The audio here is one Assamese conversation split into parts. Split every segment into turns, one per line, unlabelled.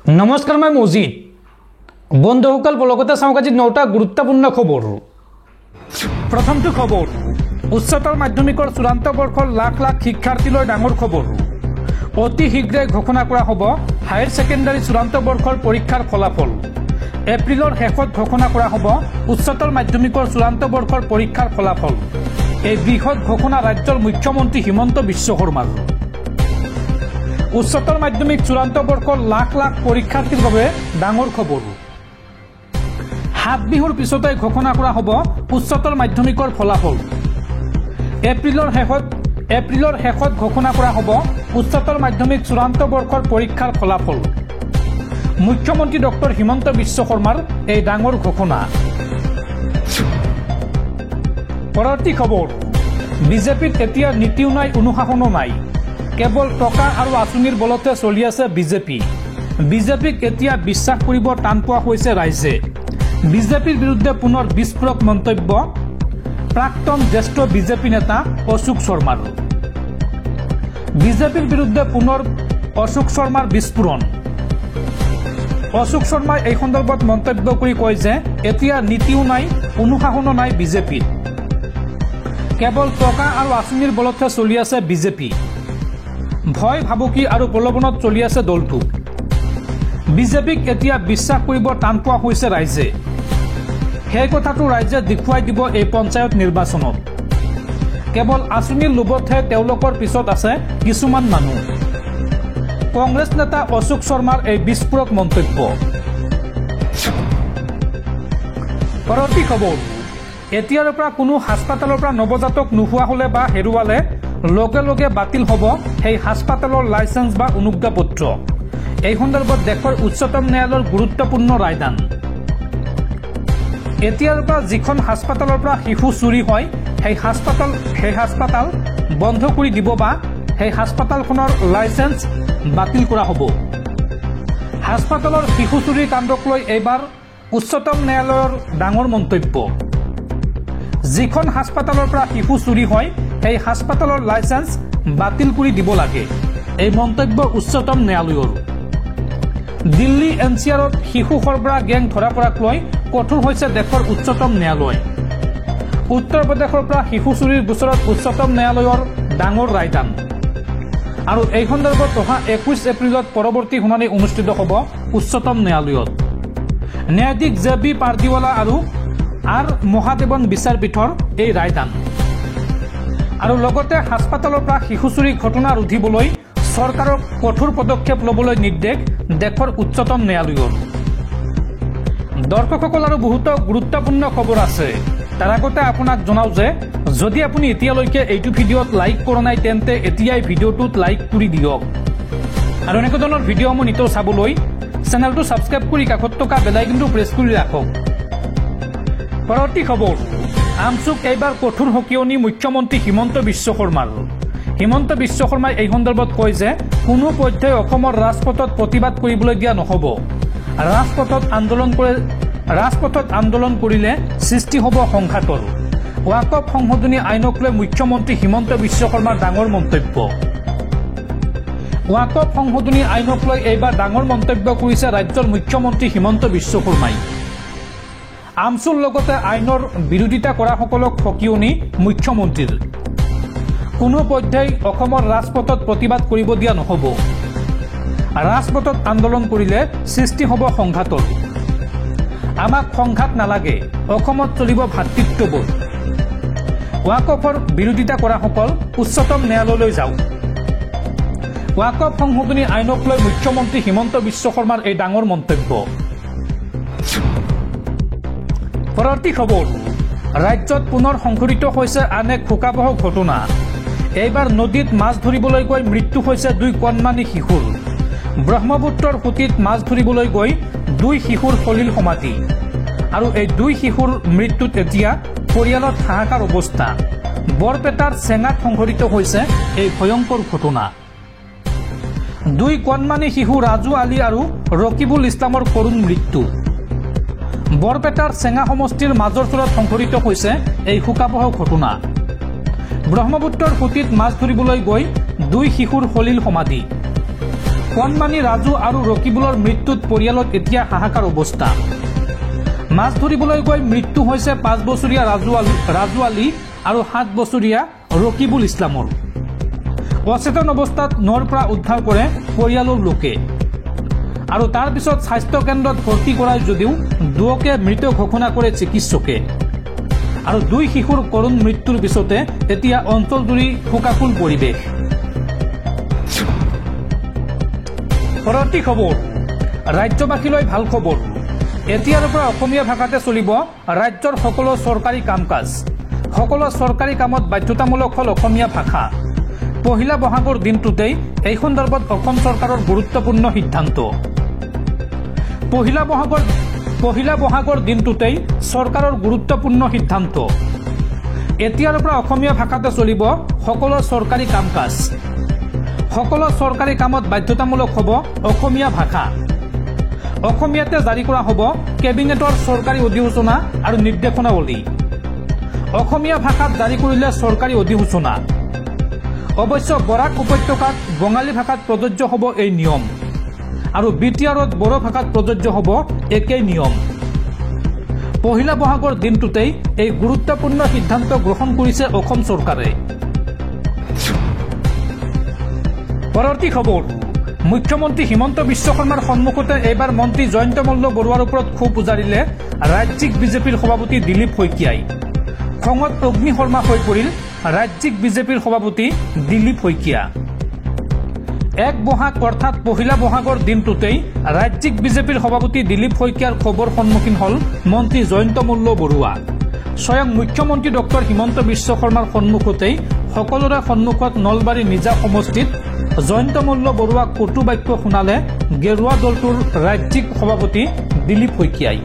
নমস্কাৰ মই মজিদ বন্ধুসকল বলগতে চাওক আজি 9টা গুৰুত্বপূৰ্ণ খবৰ প্ৰথমটো খবৰ উচ্চতৰ মাধ্যমিকৰ চূড়ান্ত বৰ্ষৰ লাখ লাখ শিক্ষাৰ্থীলৈ ডাঙৰ খবৰ অতি শীঘ্ৰে ঘোষণা কৰা হ'ব হায়াৰ সেকেন্ডাৰী চূড়ান্ত বৰ্ষৰ পৰীক্ষাৰ ফলাফল এপ্ৰিলৰ শেষত ঘোষণা কৰা হ'ব উচ্চতৰ মাধ্যমিকৰ চূড়ান্ত বৰ্ষৰ পৰীক্ষাৰ ফলাফল এই বৃহৎ ঘোষণা ৰাজ্যৰ মুখ্যমন্ত্ৰী হিমন্ত বিশ্ব শৰ্মাৰ উচ্চতৰ মাধ্যমিক চূড়ান্ত বৰ্ষৰ লাখ লাখ পৰীক্ষাৰ্থীৰ বাবে ডাঙৰ খবৰ হাত বিহুৰ পিছতে ঘোষণা কৰা হ'ব উচ্চতৰ মাধ্যমিকৰ ফলাফল এপ্ৰিলৰ শেষত ঘোষণা কৰা হ'ব উচ্চতৰ মাধ্যমিক চূড়ান্ত বৰ্ষৰ পৰীক্ষাৰ ফলাফল মুখ্যমন্ত্ৰী ডক্টৰ হিমন্ত বিশ্ব শৰ্মাৰ এই ডাঙৰ ঘোষণা পৰৱৰ্তী খবৰ বিজেপিত এতিয়া নীতিও নাই অনুশাসনো নাই কেৱল টকা আৰু আঁচনিৰ বলতে চলি আছে বিজেপিক এতিয়া বিশ্বাস কৰিব টান পোৱা হৈছে ৰাইজে বিজেপিৰ বিৰুদ্ধে পুনৰ বিস্ফোৰক মন্তব্য প্ৰাক্তন জ্যেষ্ঠ বিজেপি নেতা অশোক শৰ্মাৰ বিজেপিৰ বিৰুদ্ধে পুনৰ অশোক শৰ্মাৰ বিস্ফোৰণ অশোক শৰ্মাই এই সন্দৰ্ভত মন্তব্য কৰি কয় যে এতিয়া নীতিও নাই অনুশাসনো নাই বিজেপিত কেৱল টকা আৰু আঁচনিৰ বলতে চলি আছে বিজেপি ভয় ভাবুকি আৰু প্ৰলোভনত চলি আছে দলটো বিজেপিক এতিয়া বিশ্বাস কৰিব টান পোৱা হৈছে ৰাইজে সেই কথাটো ৰাইজে দেখুৱাই দিব এই পঞ্চায়ত নিৰ্বাচনত কেৱল আঁচনিৰ লোভতহে তেওঁলোকৰ পিছত আছে কিছুমান মানুহ কংগ্ৰেছ নেতা অশোক শৰ্মাৰ এই বিস্ফোৰক মন্তব্য পৰৱৰ্তী খবৰ এতিয়াৰ পৰা কোনো হাস্পতালৰ পৰা নৱজাতক নোহোৱা হলে বা হেৰুৱালে লগে লগে বাতিল হ'ব সেই হাস্পতালৰ লাইসেন্স বা অনুজ্ঞাপত্ৰ এই সন্দৰ্ভত দেশৰ উচ্চতম ন্যায়ালয়ৰ গুৰুত্বপূৰ্ণ ৰায়দান এতিয়াৰ পৰা যিখন হাস্পতালৰ পৰা শিশু চুৰি হয় সেই হাস্পতাল বন্ধ কৰি দিব বা সেই হাস্পতালখনৰ লাইসেন্স বাতিল কৰা হ'ব হাস্পতালৰ শিশু চুৰি কাণ্ডক লৈ এইবাৰ উচ্চতম ন্যায়ালয়ৰ ডাঙৰ মন্তব্য যিখন হাস্পতালৰ পৰা শিশু চুৰি হয় এই হাস্পতালৰ লাইসেন্স বাতিল কৰি দিব লাগে এই মন্তব্য উচ্চতম ন্যায়ালয়ৰ দিল্লী এনচিআৰত শিশু সৰবৰাহ গেং ধৰা পৰাক লৈ কঠোৰ হৈছে দেশৰ উচ্চতম ন্যায়ালয় উত্তৰ প্ৰদেশৰ পৰা শিশু চুৰিৰ গোচৰত উচ্চতম ন্যায়ালয়ৰ ডাঙৰ ৰায়দান আৰু এই সন্দৰ্ভত অহা 21 এপ্ৰিলত পৰৱৰ্তী শুনানি অনুষ্ঠিত হ'ব উচ্চতম ন্যায়ালয়ত ন্যায়াধীশ জে.বি. পাৰ্দিৱালা আৰু আৰ মহাদেৱন বিচাৰপীঠৰ এই ৰায়দান আৰু লগতে হাস্পতালৰ পৰা শিশু চুৰি ঘটনা ৰোধিবলৈ চৰকাৰক কঠোৰ পদক্ষেপ ল'বলৈ নিৰ্দেশ দেশৰ উচ্চতম ন্যায়ালয়ৰ দৰ্শকসকল আৰু বহুতো গুৰুত্বপূৰ্ণ খবৰ আছে তাৰ আগতে আপোনাক জনাও যে যদি আপুনি এতিয়ালৈকে এইটো ভিডিঅ'ত লাইক কৰা নাই তেন্তে এতিয়াই ভিডিঅ'টোত লাইক কৰি দিয়ক আৰু এনেকুৱা ধৰণৰ ভিডিঅ'সমূহ নিতৌ চাবলৈ চেনেলটো ছাবস্ক্ৰাইব কৰি কাষত থকা বেল আইকনটো প্ৰেছ কৰি ৰাখক পৰৱৰ্তী খবৰ আমচুক এইবাৰ কঠোৰ সকিয়নি মুখ্যমন্ত্ৰী হিমন্ত বিশ্ব শৰ্মাই এই সন্দৰ্ভত কয় যে কোনো পধ্যেই অসমৰ ৰাজপথত প্ৰতিবাদ কৰিবলৈ দিয়া নহ'ব ৰাজপথত আন্দোলন কৰিলে সৃষ্টি হ'ব সংঘাতৰ ৱাকফ সংশোধনী আইনক লৈ মুখ্যমন্ত্ৰী হিমন্ত বিশ্ব শৰ্মাৰ ডাঙৰ মন্তব্য ৱাকফ সংশোধনী আইনক লৈ এইবাৰ ডাঙৰ মন্তব্য কৰিছে ৰাজ্যৰ মুখ্যমন্ত্ৰী হিমন্ত বিশ্ব শৰ্মাই আমচুৰ লগতে আইনৰ বিৰোধিতা কৰাসকলক সকিয়নি মুখ্যমন্ত্ৰীৰ কোনো পধ্যেই অসমৰ ৰাজপথত প্ৰতিবাদ কৰিব দিয়া নহ'ব ৰাজপথত আন্দোলন কৰিলে সৃষ্টি হ'ব সংঘাতৰ আমাক সংঘাত নালাগে অসমত চলিব ভাতৃত্ববোধ ৱাকফৰ বিৰোধিতা কৰাসকল উচ্চতম ন্যায়ালয়লৈ যাওক ৱাকফ সংশোধনী আইনক লৈ মুখ্যমন্ত্ৰী হিমন্ত বিশ্ব শৰ্মাৰ এই ডাঙৰ মন্তব্য পৰৱৰ্তী খবৰ ৰাজ্যত পুনৰ সংঘটিত হৈছে আন এক শোকাবহ ঘটনা এইবাৰ নদীত মাছ ধৰিবলৈ গৈ মৃত্যু হৈছে 2 কণমানি শিশুৰ ব্ৰহ্মপুত্ৰৰ সুঁতিত মাছ ধৰিবলৈ গৈ 2 শিশুৰ সলিল সমাধি আৰু এই 2 শিশুৰ মৃত্যুত এতিয়া পৰিয়ালত হাহাকাৰ অৱস্থা বৰপেটাৰ চেঙাত সংঘটিত হৈছে এই ভয়ংকৰ ঘটনা 2 কণমানি শিশু ৰাজু আলী আৰু ৰকিবুল ইছলামৰ কৰুণ মৃত্যু বৰপেটাৰ চেঙা সমষ্টিৰ মাজৰ চৰত সংঘটিত হৈছে এই শোকাবহ ঘটনা ব্ৰহ্মপুত্ৰৰ সুঁতিত মাছ ধৰিবলৈ গৈ 2 শিশুৰ সলিল সমাধি কণমানি ৰাজু আৰু ৰকিবুলৰ মৃত্যুত পৰিয়ালত এতিয়া হাহাকাৰ অৱস্থা। মাছ ধৰিবলৈ গৈ মৃত্যু হৈছে 5 বছৰীয়া ৰাজু আলী আৰু 7 বছৰীয়া ৰকিবুল ইছলামৰ। অচেতন অৱস্থাত নৈৰ পৰা উদ্ধাৰ কৰে পৰিয়ালৰ লোকে আৰু তাৰ পিছত স্বাস্থ্য কেন্দ্ৰত ভৰ্তি কৰায় যদিও দুয়োকে মৃত ঘোষণা কৰে চিকিৎসকে। আৰু 2 শিশুৰ কৰুণ মৃত্যুৰ পিছতে এতিয়া অঞ্চলজুৰি শোকাকুল পৰিৱেশ। পৰৱৰ্তী খবৰ, ৰাজ্যবাসীলৈ ভাল খবৰ। এতিয়াৰ পৰা অসমীয়া ভাষাতে চলিব ৰাজ্যৰ সকলো চৰকাৰী কাম কাজ। সকলো চৰকাৰী কামত বাধ্যতামূলক হ'ল অসমীয়া ভাষা। পহিলা বহাগৰ দিনটোতেই এই সন্দৰ্ভত অসম চৰকাৰৰ গুৰুত্বপূৰ্ণ সিদ্ধান্ত। পহিলা বহাগৰ দিনটোতেই চৰকাৰৰ গুৰুত্বপূৰ্ণ সিদ্ধান্ত। এতিয়াৰ পৰা অসমীয়া ভাষাতে চলিব সকলো চৰকাৰী কাম কাজ। সকলো চৰকাৰী কামত বাধ্যতামূলক হ'ব অসমীয়া ভাষা। অসমীয়াতে জাৰি কৰা হ'ব কেবিনেটৰ চৰকাৰী অধিসূচনা আৰু নিৰ্দেশনাৱলী। অসমীয়া ভাষাত জাৰি কৰিলে চৰকাৰী অধিসূচনা। অৱশ্যে বৰাক উপত্যকাত বঙালী ভাষাত প্ৰযোজ্য হ'ব এই নিয়ম আৰু বিটিআৰত বড়ো ভাষাত প্ৰযোজ্য হ'ব একেই নিয়ম। পহিলা বহাগৰ দিনটোতেই এই গুৰুত্বপূৰ্ণ সিদ্ধান্ত গ্ৰহণ কৰিছে অসম চৰকাৰে। পৰৱৰ্তী খবৰ, মুখ্যমন্ত্ৰী হিমন্ত বিশ্ব শৰ্মাৰ সন্মুখতে এইবাৰ মন্ত্ৰী জয়ন্ত মল্ল বৰুৱাৰ ওপৰত ক্ষোভ উজাৰিলে ৰাজ্যিক বিজেপিৰ সভাপতি দিলীপ শইকীয়াই। খঙত অগ্নিশৰ্মা হৈ পৰিল ৰাজ্যিক বিজেপিৰ সভাপতি দিলীপ শইকীয়া। 1 বহাগ অৰ্থাৎ পহিলা বহাগৰ দিনটোতেই ৰাজ্যিক বিজেপিৰ সভাপতি দিলীপ শইকীয়াৰ খবৰ সন্মুখীন হ'ল মন্ত্ৰী জয়ন্ত মল্ল বৰুৱা। স্বয়ং মুখ্যমন্ত্ৰী ডক্টৰ হিমন্ত বিশ্ব শৰ্মাৰ সন্মুখতেই সকলোৰে সন্মুখত নলবাৰী নিজা সমষ্টিত জয়ন্ত মল্ল বৰুৱাক কটু বাক্য শুনালে গেৰুৱা দলটোৰ ৰাজ্যিক সভাপতি দিলীপ শইকীয়াই।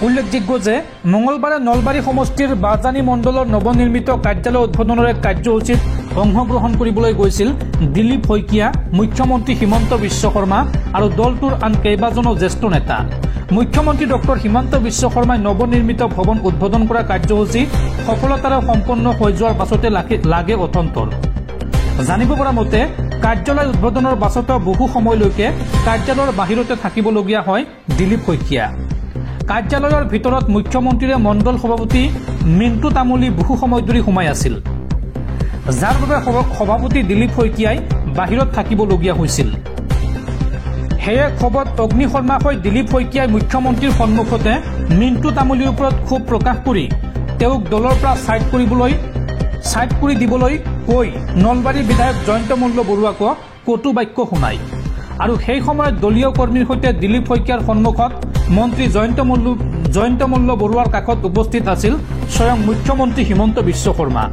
উল্লেখযোগ্য যে মঙলবাৰে নলবাৰী সমষ্টিৰ বাজানী মণ্ডলৰ নৱনিৰ্মিত কাৰ্যালয় উদ্বোধনৰ এক কাৰ্যসূচীত অংশগ্ৰহণ কৰিবলৈ গৈছিল দিলীপ শইকীয়া, মুখ্যমন্ত্ৰী হিমন্ত বিশ্ব শৰ্মা আৰু দলটোৰ আন কেইবাজনো জ্যেষ্ঠ নেতা। মুখ্যমন্ত্ৰী ডক্টৰ হিমন্ত বিশ্ব শৰ্মাই নৱনিৰ্মিত ভৱন উদ্বোধন কৰা কাৰ্যসূচী সফলতাৰে সম্পন্ন হৈ যোৱাৰ পাছতে লাগে অতন্তৰ। জানিব পৰা মতে কাৰ্যালয় উদ্বোধনৰ পাছতো বহু সময়লৈকে কাৰ্যালয়ৰ বাহিৰতে থাকিবলগীয়া হয় দিলীপ শইকীয়া। কাৰ্যালয়ৰ ভিতৰত মুখ্যমন্ত্ৰীৰে মণ্ডল সভাপতি মিণ্টু তামুলী বহু সময় ধৰি সোমাই আছিল, যাৰ বাবে সভাপতি দিলীপ শইকীয়াই বাহিৰত থাকিবলগীয়া হৈছিল। সেয়ে ক্ষোভত অগ্নিশৰ্মা হৈ দিলীপ শইকীয়াই মুখ্যমন্ত্ৰীৰ সন্মুখতে মিণ্টু তামুলীৰ ওপৰত ক্ষোভ প্ৰকাশ কৰি তেওঁক দলৰ পৰা ছাইড কৰি দিবলৈ কৈ নলবাৰীৰ বিধায়ক জয়ন্ত মল্ল বৰুৱাক কটু বাক্য শুনায়। আৰু সেই সময়ত দলীয় কৰ্মীৰ সৈতে দিলীপ শইকীয়াৰ সন্মুখত মন্ত্ৰী জয়ন্ত মল্ল বৰুৱাৰ কাষত উপস্থিত আছিল স্বয়ং মুখ্যমন্ত্ৰী হিমন্ত বিশ্ব শৰ্মা।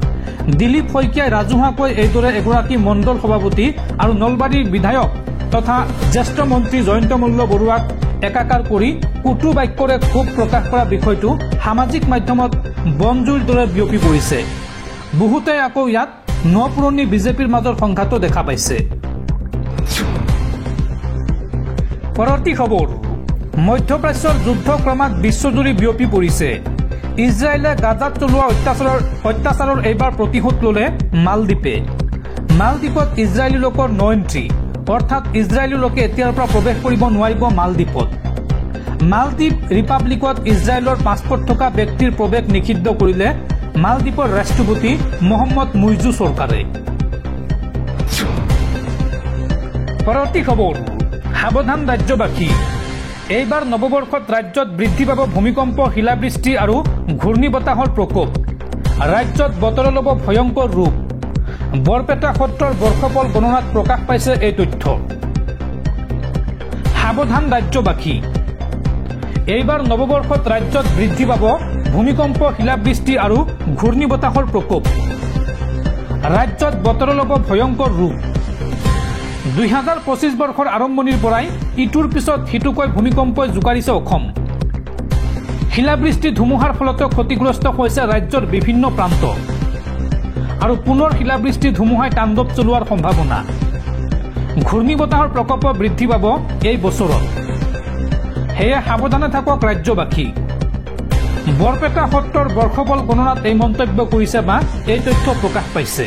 দিলীপ শইকীয়াই ৰাজহুৱাকৈ এইদৰে এগৰাকী মণ্ডল সভাপতি আৰু নলবাৰীৰ বিধায়ক তথা জ্যেষ্ঠ মন্ত্ৰী জয়ন্ত মল্ল বৰুৱাক একাকাৰ কৰি কটু বাক্যৰে ক্ষোভ প্ৰকাশ কৰা বিষয়টো সামাজিক মাধ্যমত বনজুইৰ দৰে বিয়পি পৰিছে। বহুতে আকৌ ইয়াত নপুৰণি বিজেপিৰ মাজৰ সংঘাতো দেখা পাইছে। পৰৱৰ্তী খবৰ, মধ্যপ্ৰাচ্যৰ যুদ্ধ ক্ৰমাৎ বিশ্বজুৰি বিয়পি পৰিছে। ইজৰাইলে গাজাত চলোৱা অত্যাচাৰৰ এইবাৰ প্ৰতিশোধ ল'লে মালদ্বীপে। মালদ্বীপত ইজৰাইলী লোকৰ ন এণ্ট্ৰি, অৰ্থাৎ ইজৰাইলী লোকে এতিয়াৰ পৰা প্ৰৱেশ কৰিব নোৱাৰিব মালদ্বীপত। মালদ্বীপ ৰিপাব্লিকত ইজৰাইলৰ পাছপৰ্ট থকা ব্যক্তিৰ প্ৰৱেশ নিষিদ্ধ কৰিলে মালদ্বীপৰ ৰাষ্ট্ৰপতি মহম্মদ মুইজু চৰকাৰে। পৰৱৰ্তী খবৰ, সাৱধান ৰাজ্যবাসী। এইবাৰ নৱবৰ্ষত ৰাজ্যত বৃদ্ধি পাব ভূমিকম্প, শিলাবৃষ্টি আৰু ঘূৰ্ণী বতাহৰ প্ৰকোপ। ৰাজ্যত বতৰে ল'ব ভয়ংকৰ ৰূপ। বৰপেটা সত্ৰৰ বৰ্ষফল গণনাত প্ৰকাশ পাইছে এই তথ্য। সাৱধান ৰাজ্যবাসী। এইবাৰ নৱবৰ্ষত ৰাজ্যত বৃদ্ধি পাব ভূমিকম্প, শিলাবৃষ্টি আৰু ঘূৰ্ণী বতাহৰ প্ৰকোপ। ৰাজ্যত বতৰে ল'ব ভয়ংকৰ ৰূপ। 2025 বৰ্ষৰ আৰম্ভণিৰ পৰাই ইটোৰ পিছত সিটোকৈ ভূমিকম্পই জোকাৰিছে অসম। শিলাবৃষ্টি ধুমুহাৰ ফলতে ক্ষতিগ্ৰস্ত হৈছে ৰাজ্যৰ বিভিন্ন প্ৰান্ত আৰু পুনৰ শিলাবৃষ্টি ধুমুহাই তাণ্ডৱ চলোৱাৰ সম্ভাৱনা। ঘূৰ্ণী বতাহৰ প্ৰকোপ বৃদ্ধি পাব এই বছৰত। সেয়ে সাৱধানে থাকক ৰাজ্যবাসী। বৰপেটা সত্ৰৰ বৰ্ষফল গণনাত এই মন্তব্য কৰিছে বা এই তথ্য প্ৰকাশ পাইছে।